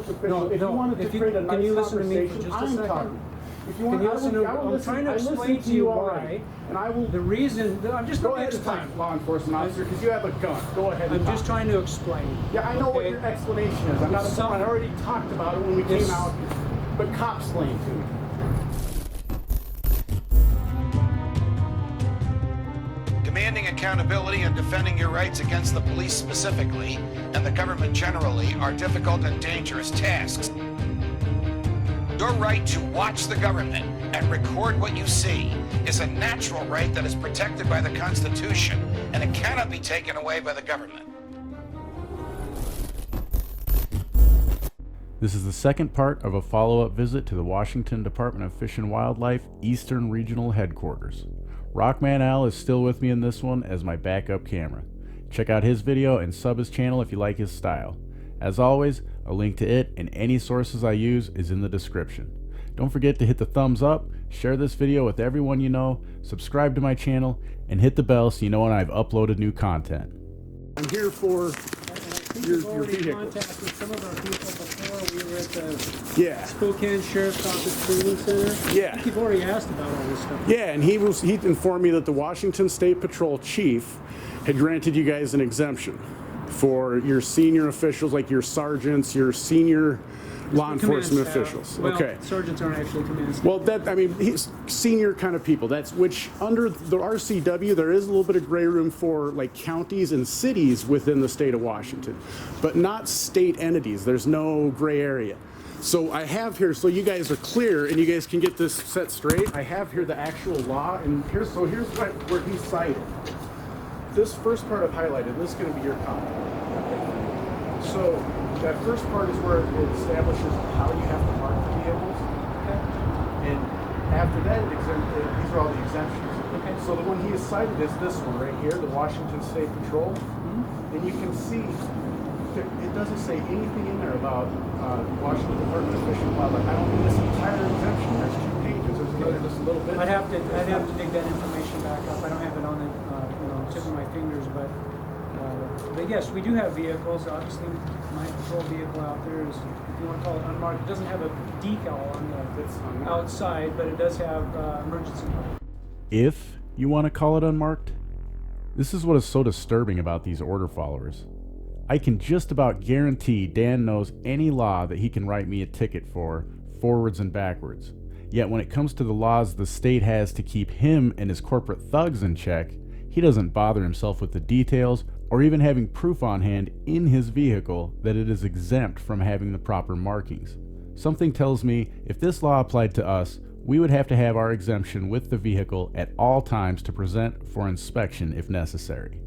official. If you wanted to create a nice conversation, I'm talking. If you want, I'm trying to explain to you why. And I will. The reason I'm just go ahead and talk, law enforcement officer, because you have a gun. Go ahead. I'm just trying to explain. Yeah, I know what your explanation is. I'm not a I already talked about it when we came out here. But cops explain to me. Demanding accountability and defending your rights against the police specifically, and the government generally, are difficult and dangerous tasks. Your right to watch the government and record what you see is a natural right that is protected by the Constitution, and it cannot be taken away by the government. This is the second part of a follow-up visit to the Washington Department of Fish and Wildlife Eastern Regional Headquarters. Rockman Al is still with me in this one as my backup camera. Check out his video and sub his channel if you like his style. As always, a link to it and any sources I use is in the description. Don't forget to hit the thumbs up, share this video with everyone you know, subscribe to my channel, and hit the bell so you know when I've uploaded new content. I'm here for your vehicle. Contacted some of our people before. We were at the Spokane Sheriff's Office Training Center. Yeah. I think you've already asked about all this stuff. Yeah, and he informed me that the Washington State Patrol chief had granted you guys an exemption for your senior officials, like your sergeants, your senior law enforcement officials. Well, okay. Sergeants aren't actually command staff. Well, he's senior kind of people. That's which under the RCW there is a little bit of gray room for like counties and cities within the state of Washington, but not state entities. There's no gray area. So I have here, so you guys are clear and you guys can get this set straight. I have here the actual law, and here's where he cited. This first part I've highlighted. This is going to be your copy. So that first part is where it establishes how you have to mark the vehicles. Okay. And after that, these are all the exemptions. Okay. So the one he has cited is this one right here, the Washington State Patrol. And you can see it doesn't say anything in there about Washington Department of Fish and Wildlife. I don't mean this entire exemption. There's 2 pages. There's another just a little bit. I'd have to dig that information back up. I don't have it on the tip of my fingers, but yes, we do have vehicles. Obviously, my patrol vehicle out there is, if you want to call it unmarked, it doesn't have a decal on the outside, but it does have emergency light. If you want to call it unmarked, this is what is so disturbing about these order followers. I can just about guarantee Dan knows any law that he can write me a ticket for, forwards and backwards. Yet when it comes to the laws the state has to keep him and his corporate thugs in check, he doesn't bother himself with the details or even having proof on hand in his vehicle that it is exempt from having the proper markings. Something tells me if this law applied to us, we would have to have our exemption with the vehicle at all times to present for inspection if necessary.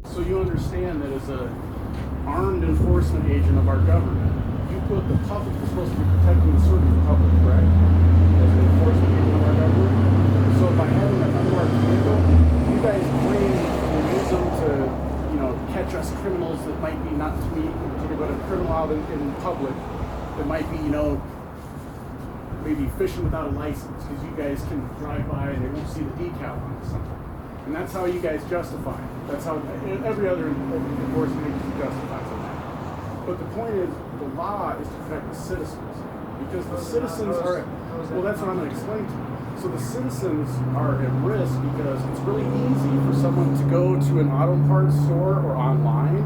So you understand that as an armed enforcement agent of our government, you put the public, you're supposed to be protecting and serving the public, correct? As an enforcement agent of our government. So by having an unmarked vehicle, you guys claim and use them to, catch us criminals that might be not to me, but a criminal out in public that might be, maybe fishing without a license because you guys can drive by and they won't see the decal on something. And that's how you guys justify it. That's how every other enforcement agency justifies it. But the point is, the law is to protect the citizens. Because the citizens are, well, that's what I'm going to explain to you. So the citizens are at risk because it's really easy for someone to go to an auto parts store or online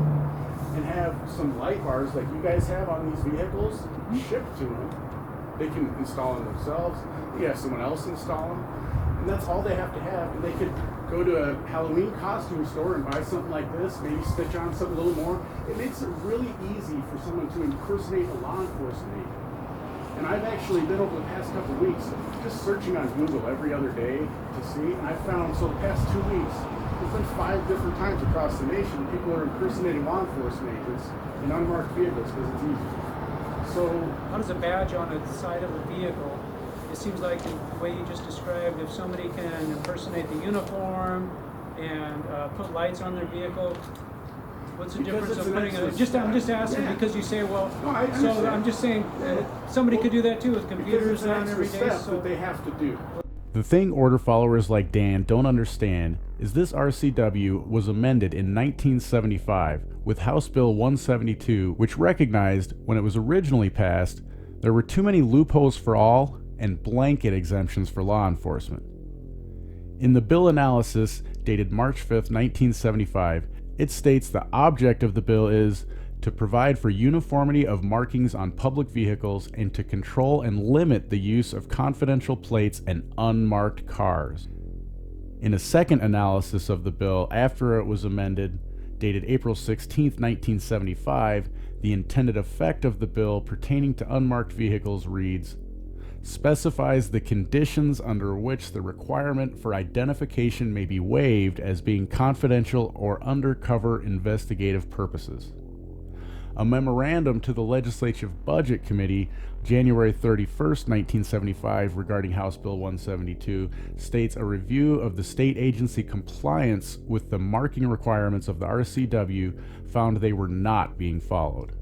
and have some light bars like you guys have on these vehicles shipped to them. They can install them themselves. You have someone else install them. And that's all they have to have. And they could go to a Halloween costume store and buy something like this, maybe stitch on something a little more. It makes it really easy for someone to impersonate a law enforcement agent. And I've actually been over the past couple of weeks just searching on Google every other day to see. And I found, so the past 2 weeks, there's been 5 different times across the nation people are impersonating law enforcement agents in unmarked vehicles because it's easy. So how does a badge on the side of a vehicle? It seems like the way you just described, if somebody can impersonate the uniform and put lights on their vehicle, what's the difference of putting a... I'm just asking because you say, well, no, so I'm just saying somebody could do that too with computers on every day. So they have to do. The thing order followers like Dan don't understand is this RCW was amended in 1975 with House Bill 172, which recognized when it was originally passed there were too many loopholes for all and blanket exemptions for law enforcement. In the bill analysis dated March 5, 1975, it states the object of the bill is to provide for uniformity of markings on public vehicles and to control and limit the use of confidential plates and unmarked cars. In a second analysis of the bill after it was amended, dated April 16, 1975, the intended effect of the bill pertaining to unmarked vehicles reads, specifies the conditions under which the requirement for identification may be waived as being confidential or undercover investigative purposes. A memorandum to the Legislative Budget Committee, January 31, 1975, regarding House Bill 172, states a review of the state agency compliance with the marking requirements of the RCW found they were not being followed.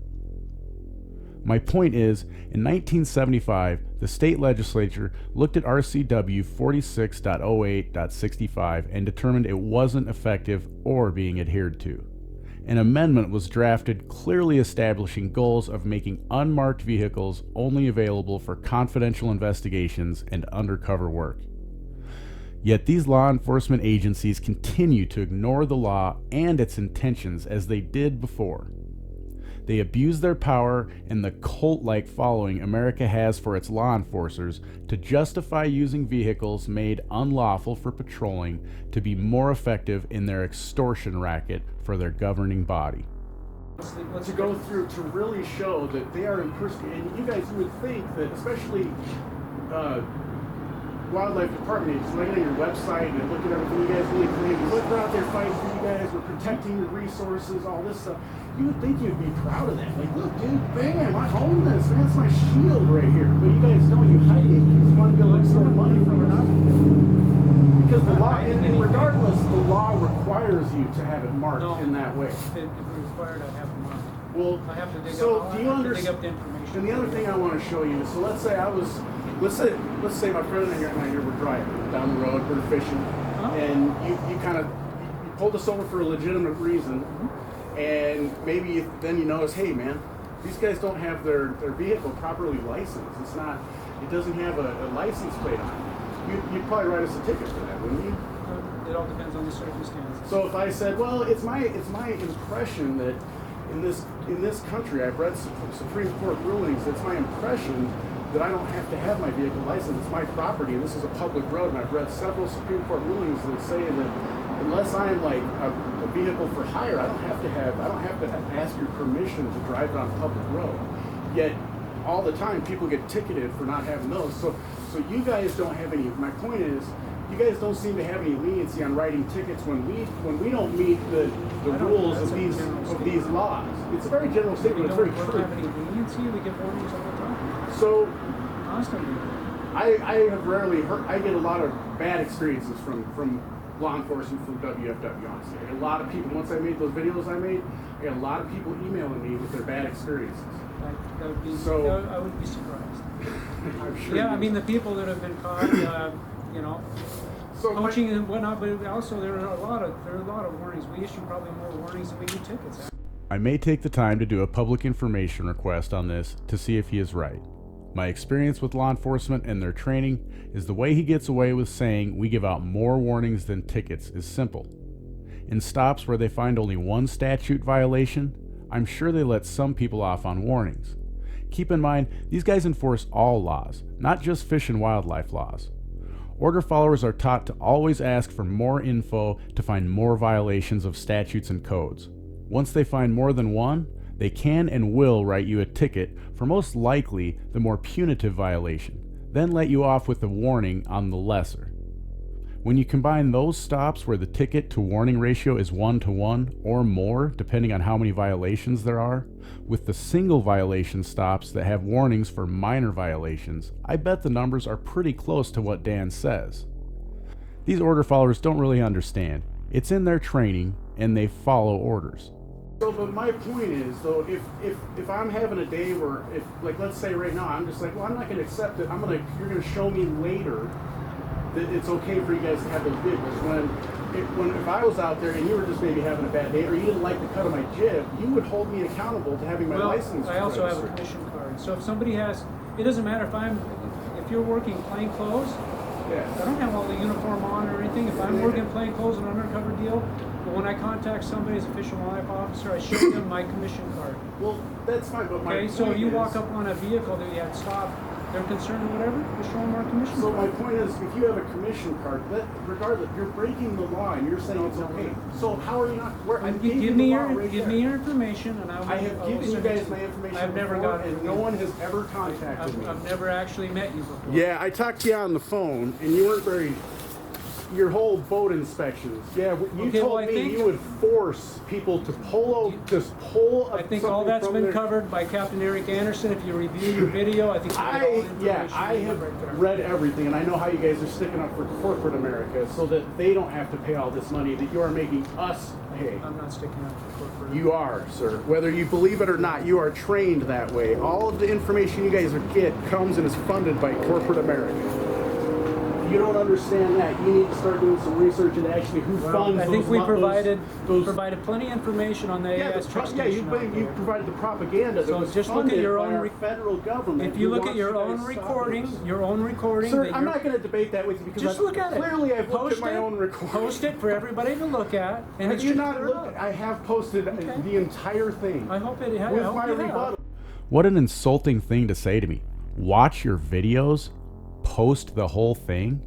My point is, in 1975, the state legislature looked at RCW 46.08.65 and determined it wasn't effective or being adhered to. An amendment was drafted clearly establishing goals of making unmarked vehicles only available for confidential investigations and undercover work. Yet these law enforcement agencies continue to ignore the law and its intentions as they did before. They abuse their power and the cult-like following America has for its law enforcers to justify using vehicles made unlawful for patrolling to be more effective in their extortion racket for their governing body. To go through to really show that they are impersonating, and you guys would think that, especially wildlife department agents, looking at your website and look at everything you guys really claim, look, we're out there fighting for you guys, we're protecting your resources, all this stuff. You would think you'd be proud of that. Like, look, dude, bam, I own this, man, it's my shield right here. But you guys don't, you hide it, you just want to be able to get some money from it. Because the law, and regardless, the law requires you to have it marked in that way. If it were required, I'd have it marked. Well, I have to dig so up, do you dig up the information. And the other thing I want to show you is, so let's say let's say my friend and I here were driving down the road, we're fishing, and you pulled us over for a legitimate reason, and maybe then you notice, hey man, these guys don't have their vehicle properly licensed. It doesn't have a license plate on it. You'd probably write us a ticket for that, wouldn't you? It all depends on the circumstances. So if I said, well, it's my impression that in this country, I've read Supreme Court rulings, it's my impression that I don't have to have my vehicle license. It's my property, and this is a public road, and I've read several Supreme Court rulings that say that unless I'm like a vehicle for hire, I don't have to ask your permission to drive it on a public road. Yet all the time people get ticketed for not having those. So you guys don't have any. My point is, you guys don't seem to have any leniency on writing tickets when we don't meet the rules of these laws. It's a very general statement. It's very true. We don't have any leniency. We get warnings all the time. So constantly. I have rarely heard. I get a lot of bad experiences from law enforcement from WFW. Honestly, I get a lot of people. Once I made those videos I got a lot of people emailing me with their bad experiences. That would be, so I wouldn't be surprised. I'm sure. Yeah, I mean the people that have been caught, coaching and whatnot, but also there are a lot of warnings. We issue probably more warnings than we do tickets. I may take the time to do a public information request on this to see if he is right. My experience with law enforcement and their training is the way he gets away with saying we give out more warnings than tickets is simple. In stops where they find only one statute violation, I'm sure they let some people off on warnings. Keep in mind, these guys enforce all laws, not just fish and wildlife laws. Order followers are taught to always ask for more info to find more violations of statutes and codes. Once they find more than one, they can and will write you a ticket for most likely the more punitive violation, then let you off with a warning on the lesser. When you combine those stops where the ticket to warning ratio is 1-to-1 or more, depending on how many violations there are, with the single violation stops that have warnings for minor violations, I bet the numbers are pretty close to what Dan says. These order followers don't really understand. It's in their training, and they follow orders. So, but my point is, though, if I'm having a day where, let's say right now, I'm just like, well, I'm not going to accept it. You're going to show me later that it's okay for you guys to have those vehicles. if I was out there and you were just maybe having a bad day, or you didn't like the cut of my jib, you would hold me accountable to having my license. I also have a registered. commission card. So if somebody has, it doesn't matter if you're working plain clothes. Yeah. I don't have all the uniform on or anything. If I'm working plain clothes and undercover deal, but when I contact somebody as official life officer, I show them my commission card. Well, that's fine, but my Okay, point so if you is, walk up on a vehicle that you had stopped, they're concerned or whatever, just show them our commission So card. my point is, if you have a commission card, that regardless, you're breaking the law and you're saying it's okay. So how are you not? Give me your information, and I have given you guys my information. I've never before, got it. and no one has ever contacted me. I've never actually met you before. Yeah, I talked to you on the phone, and you weren't very. Your whole boat inspections. Yeah, you told me you would force people to pull I think all that's been covered by Captain Eric Anderson. If you review your video, I think you get all the information I you have right there. read everything, and I know how you guys are sticking up for corporate America so that they don't have to pay all this money that you are making us pay. I'm not sticking up for corporate. You are, sir. Whether you believe it or not, you are trained that way. All of the information you guys get comes and is funded by corporate America. If you don't understand that, you need to start doing some research into actually who funds I think those we those- provided plenty of information on the AS truck station. you provided the propaganda that So was just look at funded your by own our federal government. If you who look at wants your guys own to stop recording, this. Sir, I'm not going to debate that with you because just look at it. Clearly, I've looked at Post my it, own recording. Post it for everybody to look at. And Have you not looked? I have posted the entire thing. I hope it has. With my rebuttal. What an insulting thing to say to me. Watch your videos? Post the whole thing?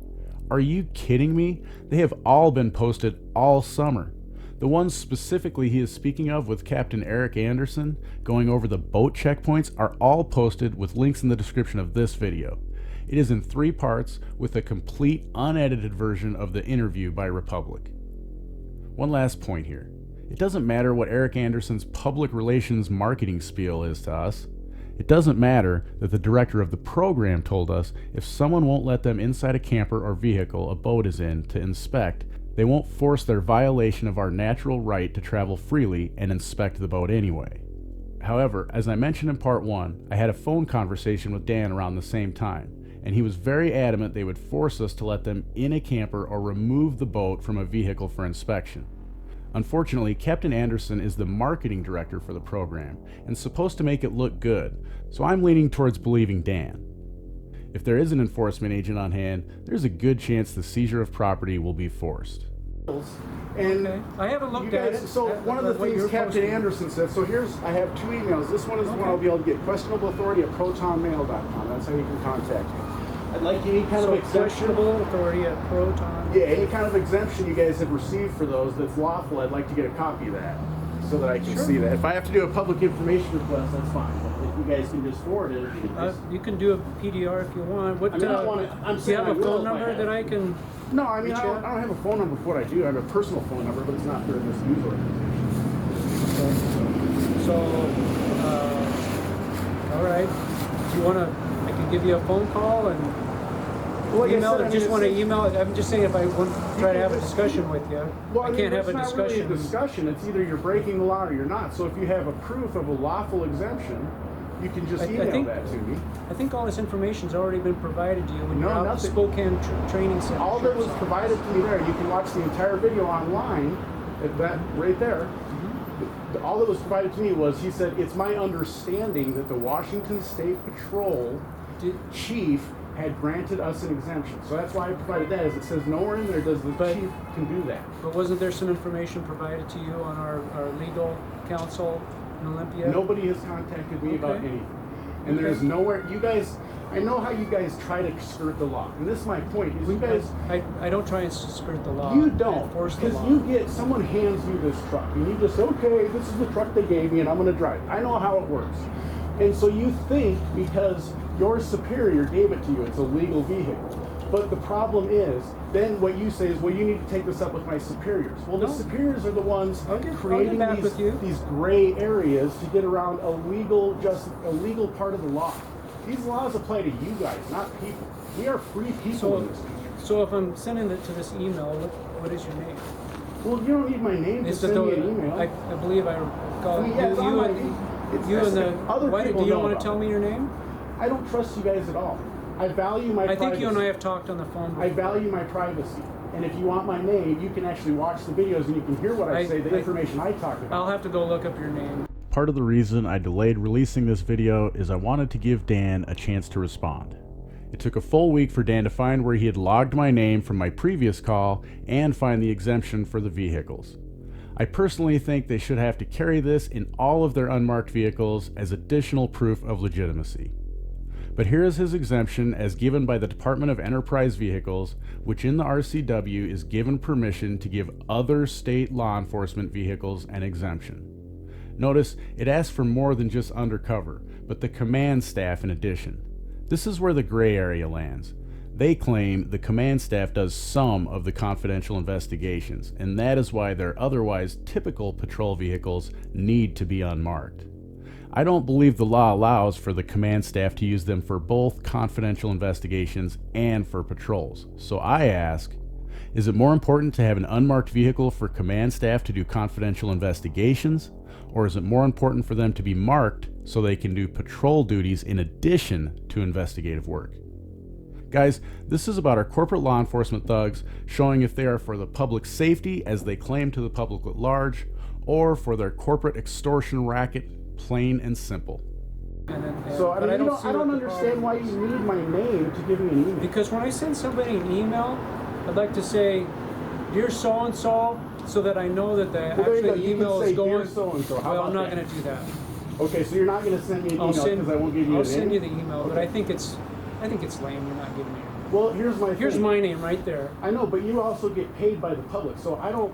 Are you kidding me? They have all been posted all summer. The ones specifically he is speaking of with Captain Eric Anderson going over the boat checkpoints are all posted with links in the description of this video. It is in 3 parts with a complete unedited version of the interview by Republic. One last point here. It doesn't matter what Eric Anderson's public relations marketing spiel is to us. It doesn't matter that the director of the program told us if someone won't let them inside a camper or vehicle a boat is in to inspect, they won't force their violation of our natural right to travel freely and inspect the boat anyway. However, as I mentioned in part 1, I had a phone conversation with Dan around the same time, and he was very adamant they would force us to let them in a camper or remove the boat from a vehicle for inspection. Unfortunately, Captain Anderson is the marketing director for the program and supposed to make it look good, so I'm leaning towards believing Dan. If there is an enforcement agent on hand, there's a good chance the seizure of property will be forced. And I haven't looked at it. So one of the things Captain Anderson said, so I have 2 emails. This one is the one I'll be able to get. Questionable authority at protonmail.com. That's how you can contact me. I'd like any kind of exemption. Questionable authority at Proton. Yeah, any kind of exemption you guys have received for those that's lawful, I'd like to get a copy of that so that I can see that. If I have to do a public information request, that's fine. If you guys can just forward it. You can do a PDR if you want. What? I mean, I don't wanna- I'm do you have saying a I will phone if I number have that to. I can? No, I mean, I don't have a phone number for what I do. I have a personal phone number, but it's not for this news organization. So, all right. Do you want to? I can give you a phone call and email. Or just want to email it. I'm just saying if I want to try to have a discussion with you, Well, I can't have a it's not discussion. really a discussion. It's either you're breaking the law or you're not. So if you have a proof of a lawful exemption, you can just email that to me. I think all this information's already been provided to you when No, you're out at the nothing. Spokane Training Center. All that was provided to me there, you can watch the entire video online, at that right there. All that was provided to me was, he said, it's my understanding that the Washington State Patrol chief had granted us an exemption. So that's why I provided that, as it says nowhere in there does the chief can do that. But wasn't there some information provided to you on our legal counsel in Olympia? Nobody has contacted me about Okay. anything. And there's nowhere, you guys, I know how you guys try to skirt the law. And this is my point, is you guys, I don't try and skirt the law. you I don't, enforce the because law. someone hands you this truck, and you just say, okay, this is the truck they gave me, and I'm gonna drive it. I know how it works. And so you think because your superior gave it to you, it's a legal vehicle. But the problem is, then what you say is, well, you need to take this up with my superiors. Well, the superiors are the ones I'll get creating back with you. these gray areas to get around a legal part of the law. These laws apply to you guys, not people. We are free people in this country. So if I'm sending it to this email, what is your name? Well, you don't need my name to It's send me an email. I believe I recall I mean, yeah, it's on my- you and the other why, people do you know want about to tell it. me your name? I don't trust you guys at all. I value my I privacy. think you and I have talked on the phone before. I value my privacy. And if you want my name, you can actually watch the videos and you can hear what I say, the information I talk about. I'll have to go look up your name. Part of the reason I delayed releasing this video is I wanted to give Dan a chance to respond. It took a full week for Dan to find where he had logged my name from my previous call and find the exemption for the vehicles. I personally think they should have to carry this in all of their unmarked vehicles as additional proof of legitimacy. But here is his exemption as given by the Department of Enterprise Vehicles, which in the RCW is given permission to give other state law enforcement vehicles an exemption. Notice, it asks for more than just undercover, but the command staff in addition. This is where the gray area lands. They claim the command staff does some of the confidential investigations, and that is why their otherwise typical patrol vehicles need to be unmarked. I don't believe the law allows for the command staff to use them for both confidential investigations and for patrols. So I ask, is it more important to have an unmarked vehicle for command staff to do confidential investigations, or is it more important for them to be marked so they can do patrol duties in addition to investigative work? Guys, this is about our corporate law enforcement thugs showing if they are for the public safety as they claim to the public at large, or for their corporate extortion racket, plain and simple. So I don't understand why you need my name to give me an email. Because when I send somebody an email, I'd like to say, "Dear so-and-so," so that I know that the actual email is going. Dear so-and-so. Well, I'm not going to do that. Okay, so you're not going to send me an email because I won't give you I'll a name? send you the email, Okay. but I think it's lame. You're not giving me. Well, here's my name right there. I know, but you also get paid by the public, so I don't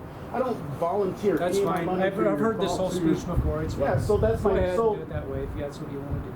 volunteer. That's any of my fine. money I've for your heard this whole volunteers. speech before. It's fine. Yeah, so that's Go my ahead so. and do it that way if that's what you want to do.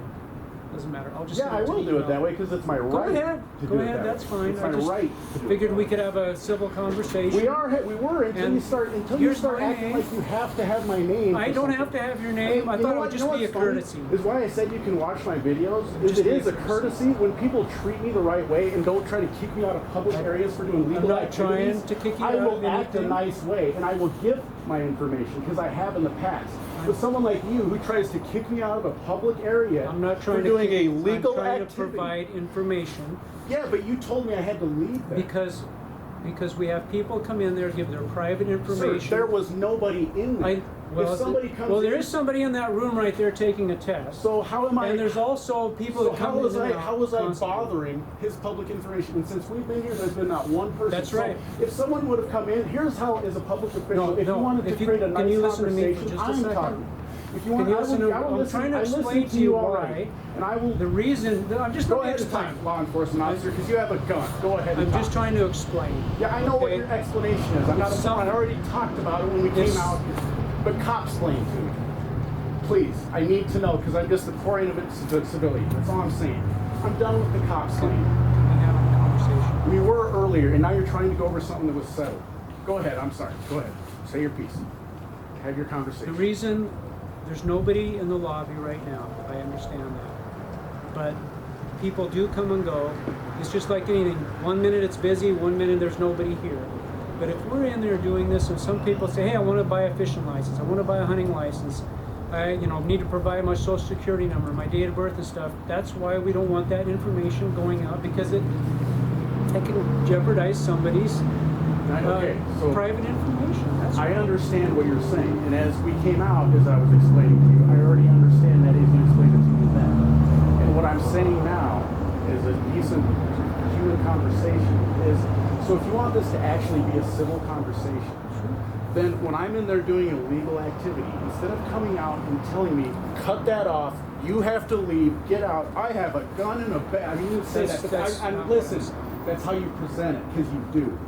Doesn't matter. I'll just. Yeah, send I it to will the do it email. that way because it's my right. Go ahead. To Go do it ahead. that That's way. fine. It's I my just right. To do figured it we that could have a civil conversation. We were until And you start here's acting my like you have to have my name. I for don't something. have to have your name. I You know thought it what- would just you know be a what's funny? courtesy. Is why I said you can watch my videos. Just It is a makes courtesy when people treat me the right way and don't try to kick me out of public areas for doing legal not activities. trying to kick you I out will of act a anything. nice way and I will give my information because I have in the past. But someone like you who tries to kick me out of a public area I'm not for trying doing to a legal I'm trying activity. to provide information Yeah, but you told me I had to leave there. because we have people come in there give their private information. Sir, there was nobody in there. If somebody comes in, there is somebody in that room right there taking a test. So how am I? And there's also people So that come how was in and I? out How was I constantly. bothering his public information? And since we've been here, there's been not one person. That's So right. if someone would have come in, here's how, as a public official, No, if you no, wanted if to you- create a can nice you listen to me for conversation, just a I'm second? talking. If you Can want, you I listen will, to- I will I'm listen. trying to I listen explain to you all why. right, and I will. The reason I'm just Go let me ahead and explain. talk, law enforcement officer, because you have a gun. Go ahead. I'm and just talk. trying to explain. Yeah, I know what okay? your explanation is. I'm not. I already talked about it when we came If- out here. But cop explain to me, please. I need to know because I'm just the core end of it to civilian. That's all I'm saying. I'm done with the cop Can explain. we have a conversation? We were earlier, and now you're trying to go over something that was settled. Go ahead. I'm sorry. Go ahead. Say your piece. Have your The conversation. reason there's nobody in the lobby right now, I understand that. But people do come and go. It's just like anything. 1 minute it's busy, 1 minute there's nobody here. But if we're in there doing this and some people say, hey, I want to buy a fishing license, I want to buy a hunting license, I need to provide my social security number, my date of birth and stuff, that's why we don't want that information going out because it can jeopardize somebody's Okay, so private information. That's I understand what you're saying, and as we came out, as I was explaining to you, I already understand that he's going to explain it to you then. And what I'm saying now is a decent human conversation is, so if you want this to actually be a civil conversation, then when I'm in there doing a legal activity, instead of coming out and telling me, cut that off, you have to leave, get out, I have a gun in a bag. I mean, you say that, but listen, that's how you present it, because you do.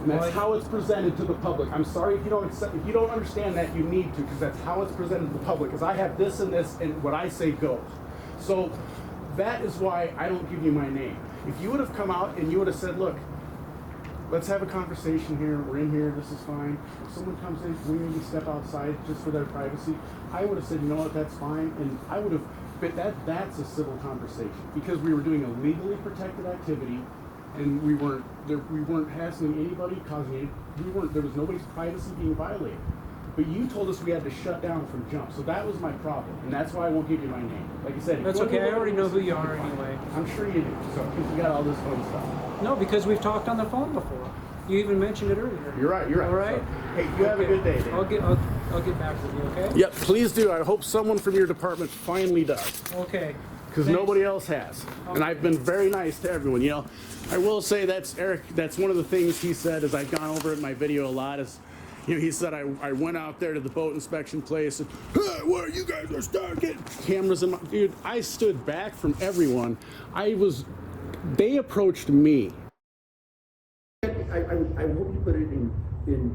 And that's how it's presented to the public. I'm sorry if you don't accept, if you don't understand that, you need to, because that's how it's presented to the public. Because I have this, and what I say goes. So that is why I don't give you my name. If you would have come out and you would have said, look, let's have a conversation here. We're in here. This is fine. If someone comes in, can we maybe step outside just for their privacy? I would have said, you know what, that's fine. And I would have, but that's a civil conversation because we were doing a legally protected activity. And we weren't hassling anybody, there was nobody's privacy being violated. But you told us we had to shut down from jump, so that was my problem, and that's why I won't give you my name. Like I said, That's okay. I already know who you are anyway. I'm sure you do. So because you got all this phone stuff. No, because we've talked on the phone before. You even mentioned it earlier. You're right. You're right. All right. So, hey, you have a good day. Dan. I'll get back with you. Okay. Yep, please do. I hope someone from your department finally does. Okay. Because nobody else has. And I've been very nice to everyone. You know, I will say that's Eric, that's one of the things he said as I've gone over it in my video a lot is, you know, he said I went out there to the boat inspection place and, hey, what, you guys are starting getting cameras in my, dude, I stood back from everyone. They approached me. I hope you put it in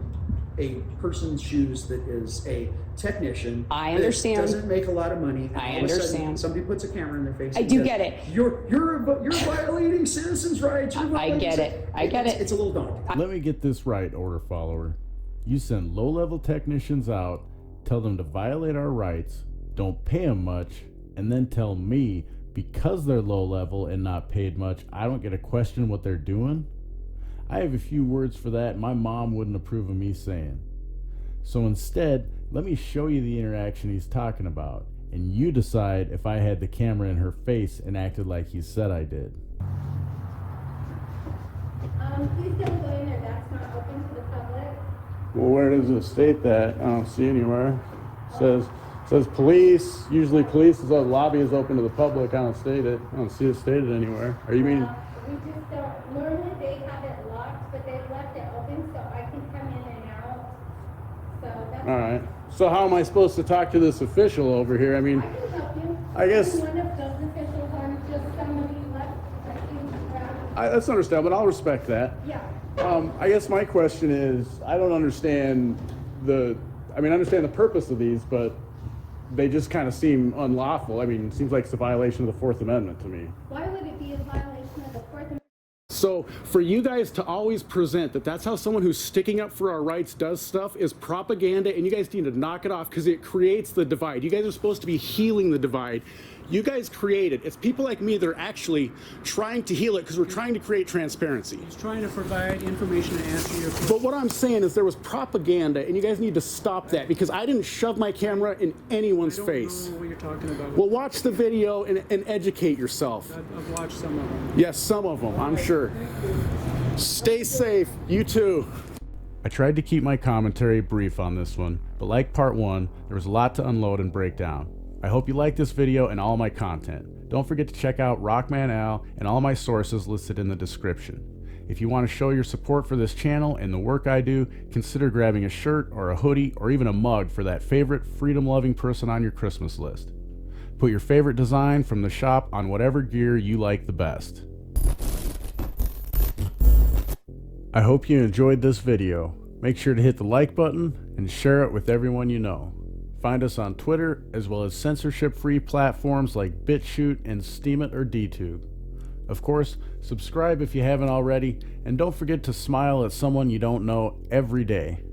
a person's shoes that is a technician. I understand. That doesn't make a lot of money. And I all of a sudden, understand. somebody puts a camera in their face. I and do says, get it. You're violating citizens' rights. You're I violating get it. I get it. It's a little daunting. Let me get this right, order follower. You send low-level technicians out, tell them to violate our rights, don't pay them much, and then tell me, because they're low-level and not paid much, I don't get to question what they're doing? I have a few words for that my mom wouldn't approve of me saying. So instead, let me show you the interaction he's talking about, and you decide if I had the camera in her face and acted like he said I did. Please don't go in there, that's not open to the public. Well, where does it state that? I don't see anywhere. It says police, usually police is lobby is open to the public. I don't see it stated anywhere. Are you mean? We just don't, normally they have it locked, but they've left it open so I can come in and out. So that's. All right. So how am I supposed to talk to this official over here? I mean, I can help you. I guess- I'm one of those officials, I'm just somebody left, that's understandable, but I'll respect that. yeah. I guess my question is, I don't understand I understand the purpose of these, but they just kind of seem unlawful. I mean, it seems like it's a violation of the Fourth Amendment to me. Why would it be a violation of the Fourth Amendment? So for you guys to always present that that's how someone who's sticking up for our rights does stuff is propaganda, and you guys need to knock it off because it creates the divide. You guys are supposed to be healing the divide. You guys create it. It's people like me that are actually trying to heal it because we're trying to create transparency. He's trying to provide information to answer your question. But what I'm saying is there was propaganda, and you guys need to stop that because I didn't shove my camera in anyone's I don't face. know what you're talking about. Well, watch the video and educate yourself. I've watched some of them. Yes, some of them, I'm sure. Stay safe. You too. I tried to keep my commentary brief on this one, but like part 1, there was a lot to unload and break down. I hope you like this video and all my content. Don't forget to check out Rockman Al and all my sources listed in the description. If you want to show your support for this channel and the work I do, consider grabbing a shirt or a hoodie or even a mug for that favorite freedom-loving person on your Christmas list. Put your favorite design from the shop on whatever gear you like the best. I hope you enjoyed this video. Make sure to hit the like button and share it with everyone you know. Find us on Twitter, as well as censorship-free platforms like BitChute and Steemit or DTube. Of course, subscribe if you haven't already, and don't forget to smile at someone you don't know every day.